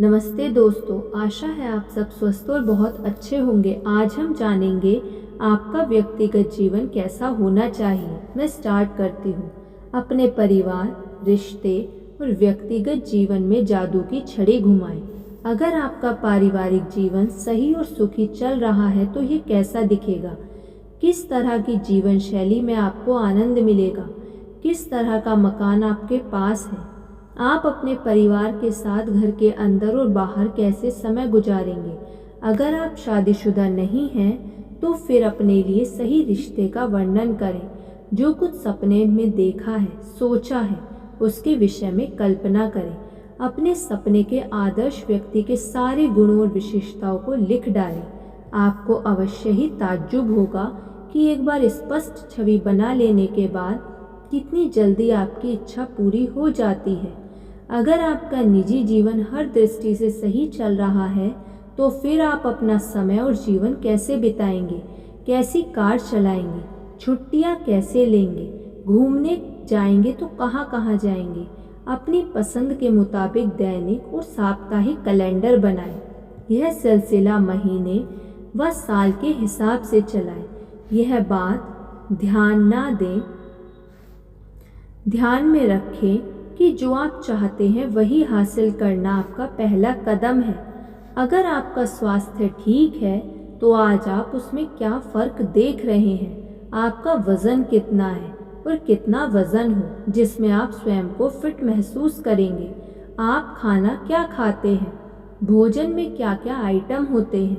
नमस्ते दोस्तों, आशा है आप सब स्वस्थ और बहुत अच्छे होंगे। आज हम जानेंगे आपका व्यक्तिगत जीवन कैसा होना चाहिए। मैं स्टार्ट करती हूँ। अपने परिवार, रिश्ते और व्यक्तिगत जीवन में जादू की छड़ी घुमाएं। अगर आपका पारिवारिक जीवन सही और सुखी चल रहा है तो ये कैसा दिखेगा? किस तरह की जीवन शैली में आपको आनंद मिलेगा? किस तरह का मकान आपके पास है? आप अपने परिवार के साथ घर के अंदर और बाहर कैसे समय गुजारेंगे? अगर आप शादीशुदा नहीं हैं तो फिर अपने लिए सही रिश्ते का वर्णन करें। जो कुछ सपने में देखा है, सोचा है, उसके विषय में कल्पना करें। अपने सपने के आदर्श व्यक्ति के सारे गुणों और विशेषताओं को लिख डालें। आपको अवश्य ही ताज्जुब होगा कि एक बार स्पष्ट छवि बना लेने के बाद कितनी जल्दी आपकी इच्छा पूरी हो जाती है। अगर आपका निजी जीवन हर दृष्टि से सही चल रहा है तो फिर आप अपना समय और जीवन कैसे बिताएंगे? कैसी कार चलाएंगे? छुट्टियां कैसे लेंगे? घूमने जाएंगे तो कहाँ कहाँ जाएंगे? अपनी पसंद के मुताबिक दैनिक और साप्ताहिक कैलेंडर बनाएं। यह सिलसिला महीने व साल के हिसाब से चलाएं। यह बात ध्यान में रखें कि जो आप चाहते हैं वही हासिल करना आपका पहला कदम है। अगर आपका स्वास्थ्य ठीक है तो आज आप उसमें क्या फ़र्क देख रहे हैं? आपका वज़न कितना है और कितना वज़न हो जिसमें आप स्वयं को फिट महसूस करेंगे? आप खाना क्या खाते हैं? भोजन में क्या क्या आइटम होते हैं?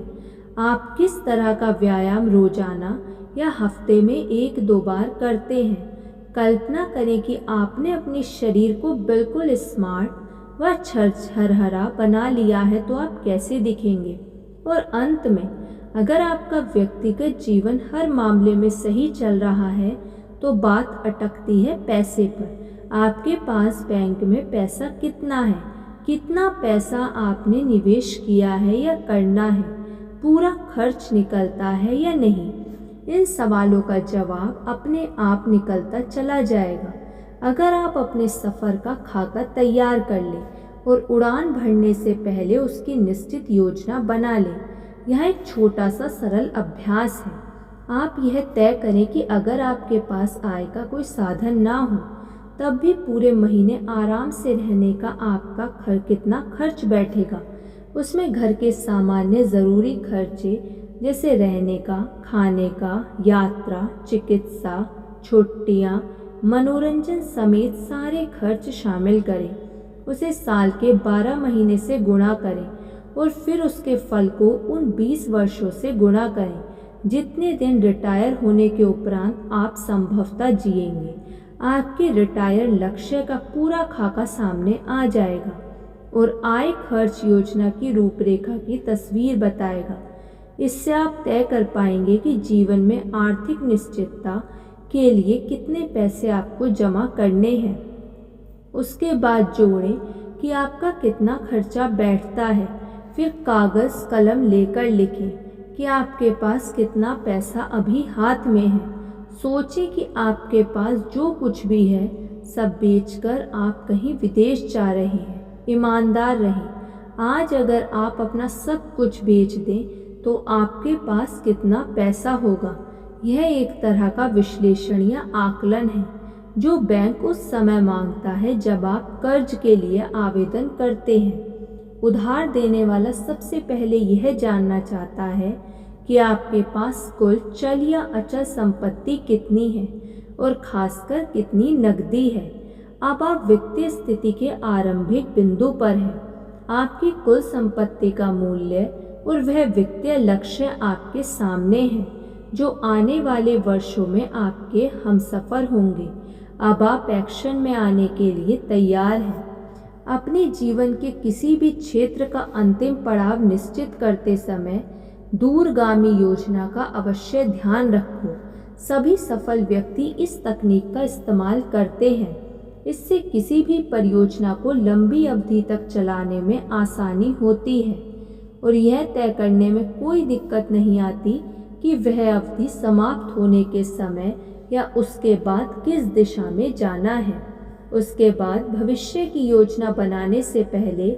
आप किस तरह का व्यायाम रोज़ाना या हफ्ते में 1-2 बार करते हैं? कल्पना करें कि आपने अपने शरीर को बिल्कुल स्मार्ट व छरहरा बना लिया है तो आप कैसे दिखेंगे? और अंत में, अगर आपका व्यक्तिगत जीवन हर मामले में सही चल रहा है तो बात अटकती है पैसे पर। आपके पास बैंक में पैसा कितना है? कितना पैसा आपने निवेश किया है या करना है? पूरा खर्च निकलता है या नहीं? इन सवालों का जवाब अपने आप निकलता चला जाएगा अगर आप अपने सफ़र का खाका तैयार कर लें और उड़ान भरने से पहले उसकी निश्चित योजना बना लें। यह एक छोटा सा सरल अभ्यास है। आप यह तय करें कि अगर आपके पास आय का कोई साधन ना हो तब भी पूरे महीने आराम से रहने का आपका कितना खर्च बैठेगा। उसमें घर के सामान्य ज़रूरी खर्चे जैसे रहने का, खाने का, यात्रा, चिकित्सा, छुट्टियाँ, मनोरंजन समेत सारे खर्च शामिल करें। उसे साल के 12 महीने से गुणा करें और फिर उसके फल को उन 20 वर्षों से गुणा करें जितने दिन रिटायर होने के उपरांत आप संभवतः जिएंगे। आपके रिटायर लक्ष्य का पूरा खाका सामने आ जाएगा और आय खर्च योजना की रूपरेखा की तस्वीर बताएगा। इससे आप तय कर पाएंगे कि जीवन में आर्थिक निश्चितता के लिए कितने पैसे आपको जमा करने हैं। उसके बाद जोड़ें कि आपका कितना खर्चा बैठता है। फिर कागज़ कलम लेकर लिखें कि आपके पास कितना पैसा अभी हाथ में है। सोचें कि आपके पास जो कुछ भी है सब बेचकर आप कहीं विदेश जा रहे हैं। ईमानदार रहें। आज अगर आप अपना सब कुछ बेच दें तो आपके पास कितना पैसा होगा? यह एक तरह का विश्लेषण या आकलन है जो बैंक उस समय मांगता है जब आप कर्ज के लिए आवेदन करते हैं। उधार देने वाला सबसे पहले यह जानना चाहता है कि आपके पास कुल चल या अचल संपत्ति कितनी है और खासकर कितनी नकदी है। अब आप वित्तीय स्थिति के आरंभिक बिंदु पर हैं। आपकी कुल संपत्ति का मूल्य और वह वित्तीय लक्ष्य आपके सामने हैं जो आने वाले वर्षों में आपके हमसफर होंगे। अब आप एक्शन में आने के लिए तैयार हैं। अपने जीवन के किसी भी क्षेत्र का अंतिम पड़ाव निश्चित करते समय दूरगामी योजना का अवश्य ध्यान रखो। सभी सफल व्यक्ति इस तकनीक का इस्तेमाल करते हैं। इससे किसी भी परियोजना को लंबी अवधि तक चलाने में आसानी होती है और यह तय करने में कोई दिक्कत नहीं आती कि वह अवधि समाप्त होने के समय या उसके बाद किस दिशा में जाना है। उसके बाद भविष्य की योजना बनाने से पहले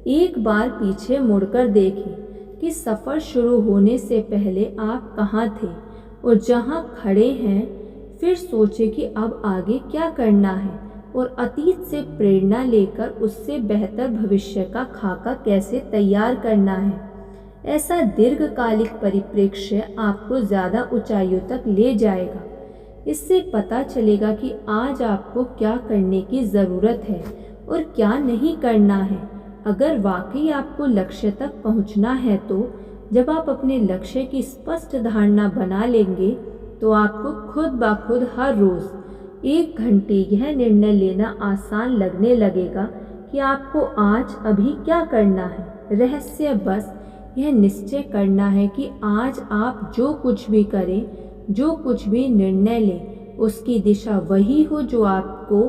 एक बार पीछे मुड़कर देखें कि सफ़र शुरू होने से पहले आप कहाँ थे और जहाँ खड़े हैं फिर सोचें कि अब आगे क्या करना है और अतीत से प्रेरणा लेकर उससे बेहतर भविष्य का खाका कैसे तैयार करना है। ऐसा दीर्घकालिक परिप्रेक्ष्य आपको ज़्यादा ऊंचाइयों तक ले जाएगा। इससे पता चलेगा कि आज आपको क्या करने की ज़रूरत है और क्या नहीं करना है। अगर वाकई आपको लक्ष्य तक पहुंचना है तो जब आप अपने लक्ष्य की स्पष्ट धारणा बना लेंगे तो आपको खुद ब खुद हर रोज़ 1 घंटे यह निर्णय लेना आसान लगने लगेगा कि आपको आज अभी क्या करना है। रहस्य बस यह निश्चय करना है कि आज आप जो कुछ भी करें, जो कुछ भी निर्णय लें, उसकी दिशा वही हो जो आपको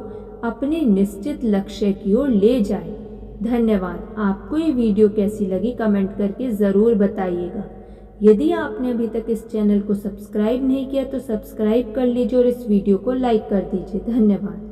अपने निश्चित लक्ष्य की ओर ले जाए। धन्यवाद। आपको ये वीडियो कैसी लगी कमेंट करके ज़रूर बताइएगा। यदि आपने अभी तक इस चैनल को सब्सक्राइब नहीं किया तो सब्सक्राइब कर लीजिए और इस वीडियो को लाइक कर दीजिए। धन्यवाद।